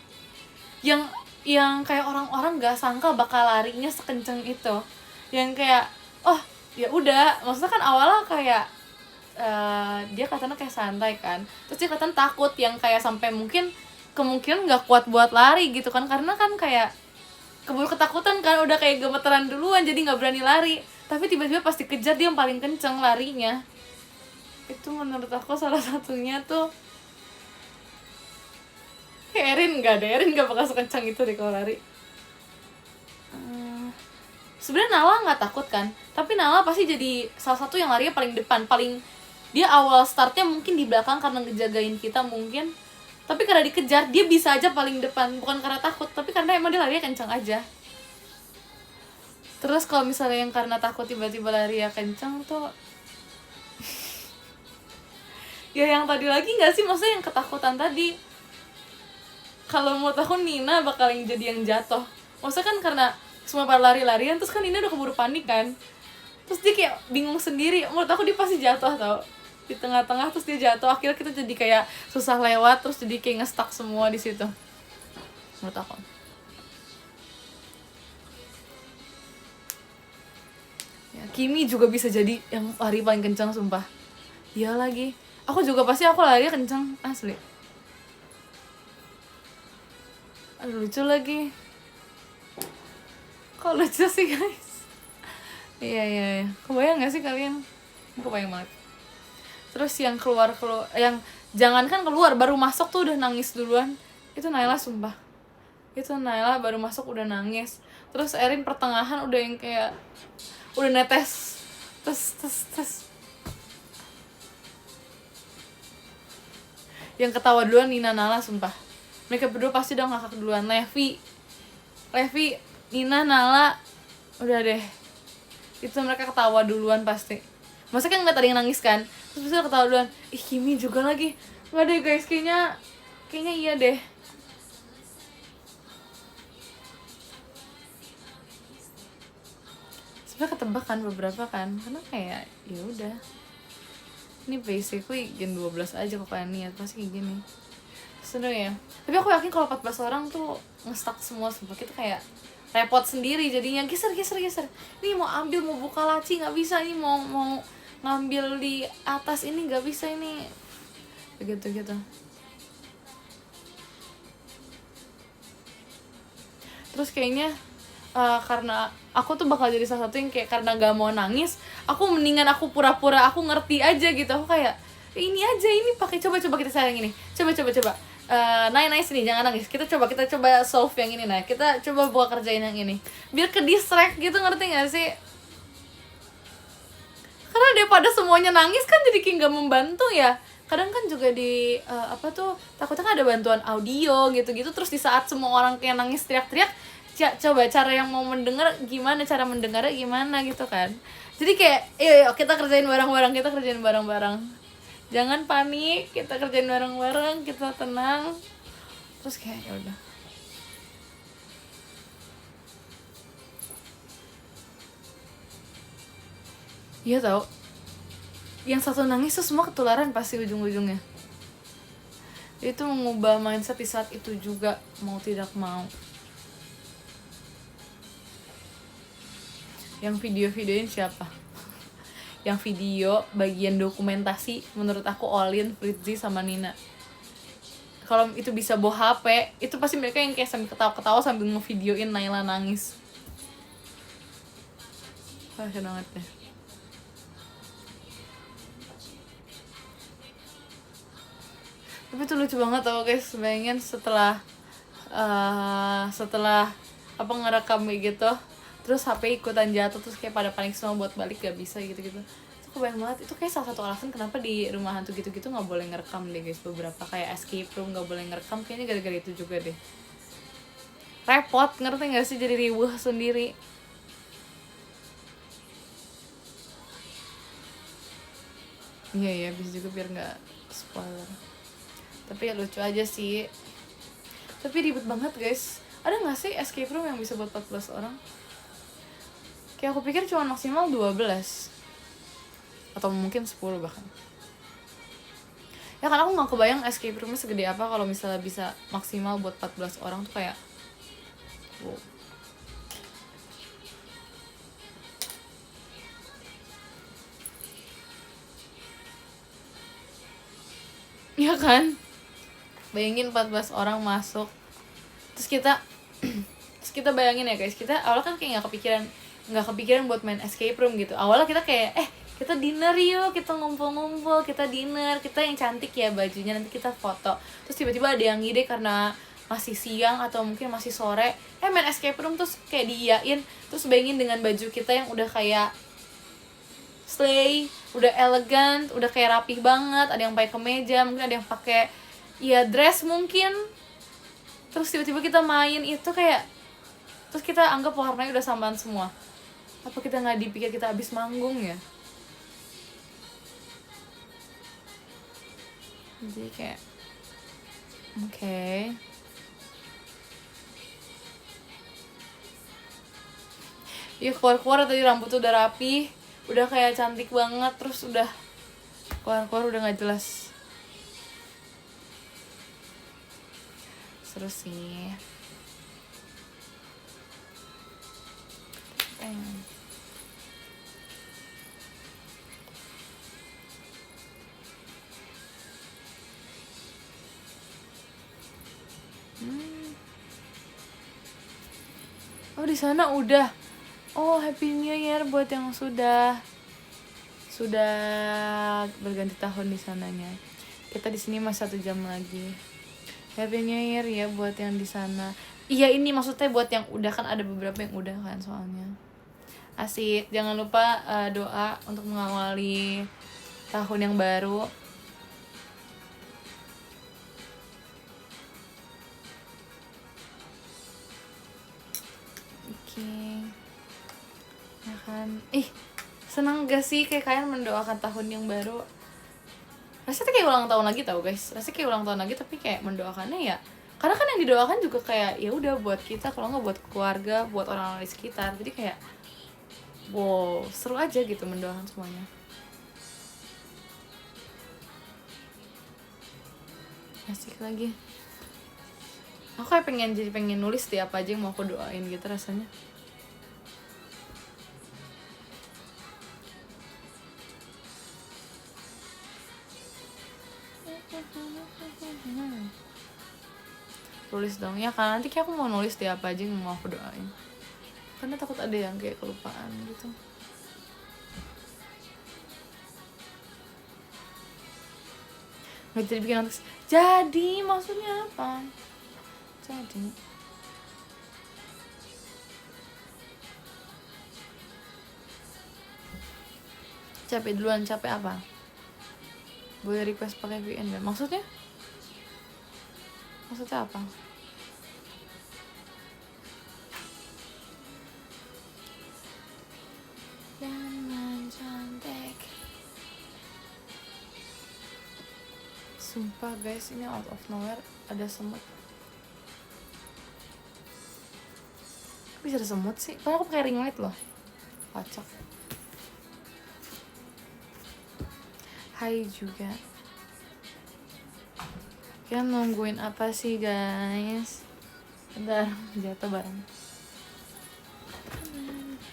Yang kayak orang-orang nggak sangka bakal larinya sekenceng itu. Yang kayak ya udah, maksudnya kan awalnya kayak dia katanya kayak santai kan, terus dia katanya takut yang kayak sampai kemungkinan nggak kuat buat lari gitu kan, karena kan kayak keburu ketakutan kan, udah kayak gemeteran duluan jadi nggak berani lari. Tapi tiba-tiba pas dikejar dia yang paling kenceng larinya. Itu menurut aku salah satunya tuh kayak Erin nggak bakal sekencang itu deh kalau lari. Sebenarnya Nala nggak takut kan, tapi Nala pasti jadi salah satu yang larinya paling depan, dia awal startnya mungkin di belakang karena ngejagain kita mungkin, tapi karena dikejar dia bisa aja paling depan, bukan karena takut tapi karena emang dia larinya kencang aja. Terus kalau misalnya yang karena takut tiba-tiba larinya kencang tuh ya yang tadi lagi nggak sih, maksudnya yang ketakutan tadi. Kalau menurut aku Nina bakal yang jadi yang jatuh, maksudnya kan karena semua pada lari-larian, terus kan Nina udah keburu panik kan, terus dia kayak bingung sendiri. Menurut aku dia pasti jatuh tau, di tengah-tengah terus dia jatuh, akhirnya kita jadi kayak susah lewat, terus jadi kayak nge-stuck semua di situ menurut aku. Ya, Kimi juga bisa jadi yang lari paling kencang sumpah. Iya lagi, aku juga pasti aku lari kencang asli. Aduh lucu lagi. Kok lucu sih guys? Iya. Kebayang gak sih kalian? Kebayang banget. Terus yang yang jangankan keluar, baru masuk tuh udah nangis duluan. Itu Naila sumpah. Itu Naila baru masuk udah nangis. Terus Erin pertengahan udah yang kayak udah netes. Terus. Yang ketawa duluan Nina, Nala sumpah. Mereka berdua pasti udah ngakak duluan. Levi, Nina, Nala, udah deh. Itu mereka ketawa duluan pasti. Masa kan nggak tadi yang nangis kan? Terus bisa ketawa duluan. Kimi juga lagi. Nggak deh guys, kayaknya iya deh. Sebenarnya ketebak kan beberapa kan, karena kayak ya udah. Ini basically gen 12 aja kok kalian niat pasti kayak gini. Seru ya. Tapi aku yakin kalau 14 orang tuh nge-stuck semua kita kayak repot sendiri jadinya, geser. Ini mau ambil, mau buka laci nggak bisa, ini mau ngambil di atas ini nggak bisa, ini begitu. Terus kayaknya karena aku tuh bakal jadi salah satu yang kayak karena gak mau nangis, aku mendingan aku pura-pura aku ngerti aja gitu. Aku kayak ini pakai coba kita sayang ini, coba nice nih, jangan nangis, kita coba solve yang ini, kita coba buat kerjain yang ini biar ke distract gitu, ngerti gak sih? daripada semuanya nangis kan jadi kayak nggak membantu ya. Kadang kan juga di apa tuh, takutnya kan ada bantuan audio gitu-gitu, terus di saat semua orang kayak nangis teriak-teriak, coba cara yang mau mendengar gimana, cara mendengarnya gimana gitu kan. Jadi kayak yuk kita kerjain bareng-bareng, jangan panik, kita kerjain bareng-bareng, kita tenang. Terus kayak ya udah. Iya tau, yang satu nangis tuh semua ketularan pasti ujung-ujungnya. Itu mengubah mindset di saat itu juga, mau tidak mau. Yang video-videoin siapa? Yang video bagian dokumentasi menurut aku Olin, Fritzi, sama Nina. Kalau itu bisa bawa HP, itu pasti mereka yang kayak sambil ketawa-ketawa sambil ngevideoin Naila nangis. Kasian banget deh. Tapi itu lucu banget tau guys, bayangin setelah apa ngerekam gitu, terus HP ikutan jatuh, terus kayak pada panik semua buat balik gak bisa gitu-gitu. Itu kebayang banget, itu kayak salah satu alasan kenapa di rumah hantu gitu-gitu gak boleh ngerekam deh guys. Beberapa kayak escape room gak boleh ngerekam, kayaknya gara-gara itu juga deh. Repot, ngerti gak sih, jadi riuh sendiri. Iya ya, bisa juga biar gak spoiler. Tapi ya lucu aja sih. Tapi ribet banget guys. Ada gak sih escape room yang bisa buat 14 orang? Kayak aku pikir cuma maksimal 12 atau mungkin 10 bahkan. Ya karena aku gak kebayang escape roomnya segede apa kalau misalnya bisa maksimal buat 14 orang tuh kayak wow. Ya kan? Bayangin 14 orang masuk, terus kita bayangin ya guys, kita awalnya kan kayak nggak kepikiran buat main escape room gitu. Awalnya kita kayak kita dinner yuk, kita ngumpul-ngumpul, kita dinner, kita yang cantik ya bajunya, nanti kita foto. Terus tiba-tiba ada yang ngide karena masih siang atau mungkin masih sore, main escape room, terus kayak diiyain. Terus bayangin dengan baju kita yang udah kayak slay, udah elegan, udah kayak rapih banget, ada yang pakai kemeja, mungkin ada yang pakai ya dress mungkin. Terus tiba-tiba kita main itu kayak, terus kita anggap warnanya udah samaan semua. Apa kita nggak dipikir kita abis manggung ya? Jadi kayak okay. Ya keluar-keluar tadi rambut udah rapi, udah kayak cantik banget, terus udah keluar-keluar udah nggak jelas. Seru sih. Oh di sana udah. Oh Happy New Year buat yang sudah berganti tahun di sananya. Kita di sini masih 1 jam lagi. Happy New Year ya buat yang di sana. Iya ini maksudnya buat yang udah, kan ada beberapa yang udah kan soalnya. Asik, jangan lupa doa untuk mengawali tahun yang baru. Oke. Ya kan. Senang gak sih kayak kalian mendoakan tahun yang baru? Rasanya kayak ulang tahun lagi tau guys, rasanya kayak ulang tahun lagi, tapi kayak mendoakannya ya karena kan yang didoakan juga kayak ya udah buat kita, kalau nggak buat keluarga, buat orang-orang di sekitar. Jadi kayak wow, seru aja gitu mendoakan semuanya. Asik lagi. Aku kayak pengen nulis deh apa aja yang mau aku doain gitu rasanya. Tulis dong ya kan, nanti kayak aku mau nulis deh apa aja yang mau aku doain, karena takut ada yang kayak kelupaan gitu. Nggak jadi bikin notis. Jadi maksudnya apa? Capek duluan, capek apa? Boleh request pakai VN gak? Maksudnya apa? Jangan cantik. Sumpah guys, ini out of nowhere ada semut. Bisa ada semut sih? Padahal aku pakai ring light loh. Kocak. Hai juga. Kalian nungguin apa sih guys? Bentar, jatuh bareng.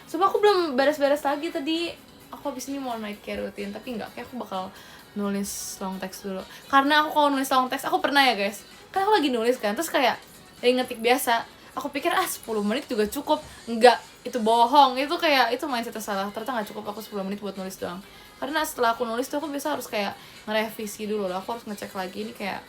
Sumpah aku belum beres-beres lagi tadi. Aku habis ini mau night care rutin, tapi enggak, kayak aku bakal nulis long text dulu. Karena aku kalau nulis long text, aku pernah ya guys, kan aku lagi nulis kan, terus kayak ngetik biasa, aku pikir 10 menit juga cukup. Enggak, itu bohong. Itu kayak, itu mindset salah. Ternyata gak cukup aku 10 menit buat nulis doang. Karena setelah aku nulis tuh aku biasa harus kayak ngerevisi dulu loh. Aku harus ngecek lagi ini kayak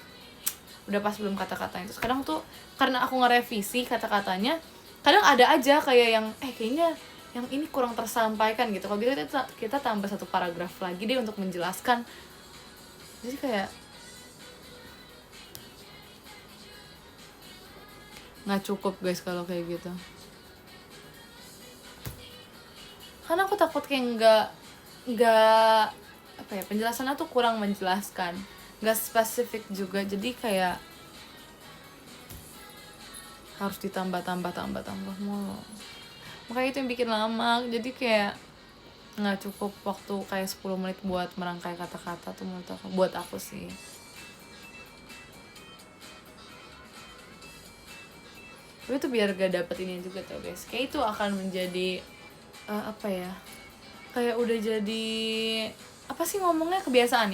udah pas belum kata-katanya. Terus kadang tuh karena aku ngerevisi kata-katanya, kadang ada aja kayak yang kayaknya yang ini kurang tersampaikan gitu. Kalau gitu kita tambah 1 paragraf lagi deh untuk menjelaskan. Jadi kayak nggak cukup guys kalau kayak gitu. Karena aku takut kayak nggak apa ya, penjelasannya tuh kurang menjelaskan, nggak spesifik juga. Jadi kayak harus ditambah mulu. Makanya itu yang bikin lama. Jadi kayak nggak cukup waktu kayak 10 menit buat merangkai kata-kata tuh menurut aku, buat aku sih. Tapi itu biar gak dapet ini juga tuh guys, kayak itu akan menjadi apa ya, kayak udah jadi apa sih ngomongnya, kebiasaan.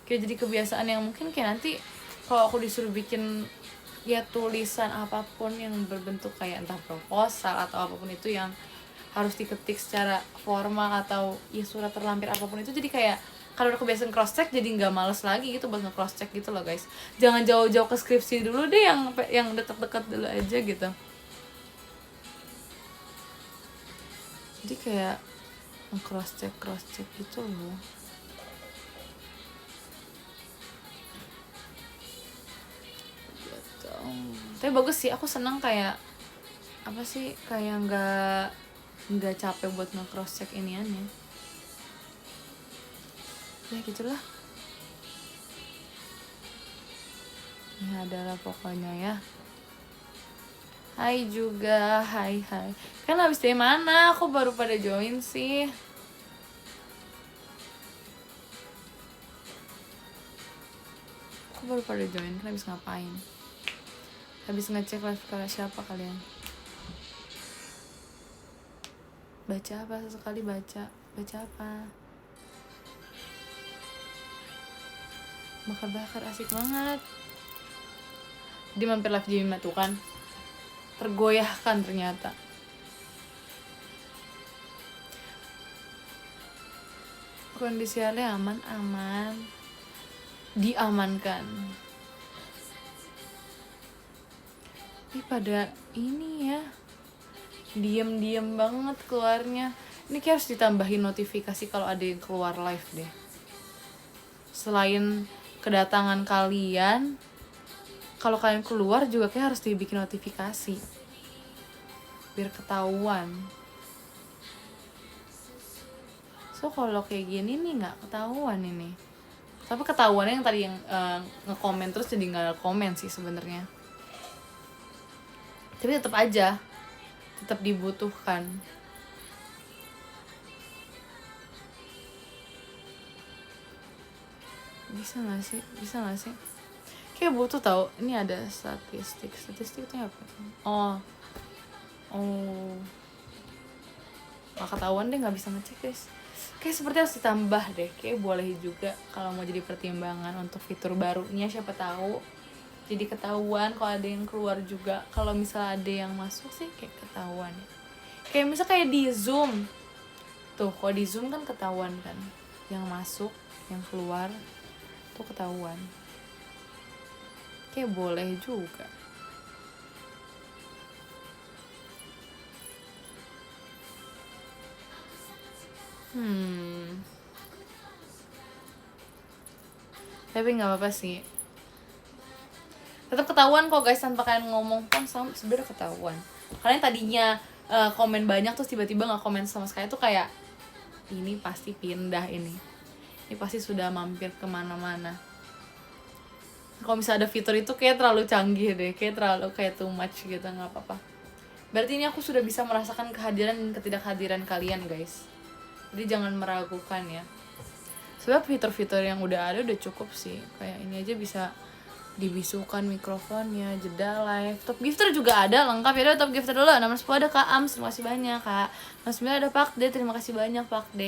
Kayak jadi kebiasaan yang mungkin kayak nanti kalau aku disuruh bikin ya tulisan apapun yang berbentuk kayak entah proposal atau apapun itu yang harus diketik secara formal atau ya surat terlampir apapun itu, jadi kayak kalau udah kebiasaan cross check jadi nggak males lagi gitu buat nge-cross check gitu loh guys. Jangan jauh-jauh ke skripsi dulu deh, yang deket-deket dulu aja gitu. Jadi kayak cross check gitu loh. Gitu. Tapi bagus sih, aku seneng kayak apa sih, kayak nggak capek buat nge-cross check iniannya. Ya gitulah. Ini adalah pokoknya ya. Hai juga, hai. Kan habis dari mana? Aku baru pada join sih. Kan habis ngapain? Habis ngecek live karena siapa kalian? Baca apa sesekali baca apa? Bakar asik banget. Dia mampir live Jimmy tuh kan, tergoyahkan ternyata. Kondisinya aman, diamankan. Ini pada ini ya, diem banget keluarnya. Ini kayak harus ditambahin notifikasi kalau ada yang keluar live deh. Selain kedatangan kalian, kalau kalian keluar juga kayak harus dibikin notifikasi biar ketahuan. So kalau kayak gini nih nggak ketahuan ini. Tapi ketahuannya yang tadi yang nge-komen terus jadi nggak komen sih sebenarnya. Tapi tetap dibutuhkan. Bisa nggak sih? Kayak butuh tau. Ini ada statistik itu apa? Oh, nggak ketahuan deh, nggak bisa ngecek guys. Kayak seperti harus ditambah deh. Kayak boleh juga kalau mau jadi pertimbangan untuk fitur barunya, siapa tahu jadi ketahuan kalau ada yang keluar juga. Kalau misalnya ada yang masuk sih kayak ketahuan. Kayak misalnya kayak di Zoom tuh, kalau di Zoom kan ketahuan kan, yang masuk yang keluar tuh ketahuan. Kayak boleh juga. Tapi nggak apa-apa sih, tetap ketahuan kok guys, tanpa kalian ngomong pun sebenarnya ketahuan. Kalian tadinya komen banyak terus tiba-tiba nggak komen sama sekali, tuh kayak ini pasti pindah, ini pasti sudah mampir kemana-mana. Kalau misalnya ada fitur itu kayak terlalu canggih deh, kayak terlalu kayak too much gitu. Nggak apa-apa, berarti ini aku sudah bisa merasakan kehadiran dan ketidakhadiran kalian guys, jadi jangan meragukan ya. Sebab fitur-fitur yang udah ada udah cukup sih, kayak ini aja bisa dibisukan mikrofonnya, jeda live, top gifter juga ada lengkap ya. Udah top gifter dulu. Nomor 10 ada Kak Ams, terima kasih banyak Kak. Nomor 9 ada Pak D, terima kasih banyak Pak D.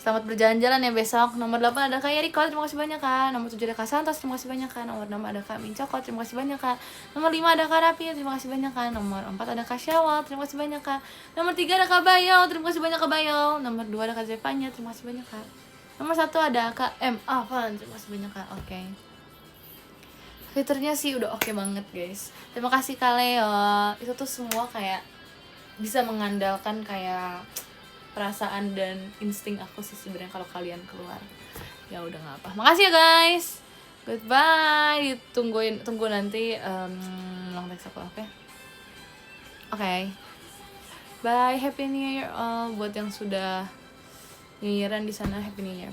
Selamat berjalan-jalan ya besok. Nomor 8 ada Kak Yeriko, terima kasih banyak Kak. Nomor 7 ada Kak Santos, terima kasih banyak Kak. Nomor 6 ada Kak Mincoko, terima kasih banyak Kak. Nomor 5 ada Kak Rapi, terima kasih banyak Kak. Nomor 4 ada Kak Syawal, terima kasih banyak Kak. Nomor 3 ada Kak Bayo, terima kasih banyak Kak Bayo. Nomor 2 ada Kak Zevanya, terima kasih banyak Kak. Nomor 1 ada Kak M Avan, terima kasih banyak Kak. Oke. Fiturnya sih udah oke banget guys. Terima kasih Kak Leo. Itu tuh semua kayak bisa mengandalkan kayak perasaan dan insting aku sih sebenarnya kalau kalian keluar. Ya udah nggak apa. Makasih ya guys. Goodbye. Tunggu nanti long text aku oke. Oke. Bye. Happy New Year all buat yang sudah New Year-an di sana. Happy New Year.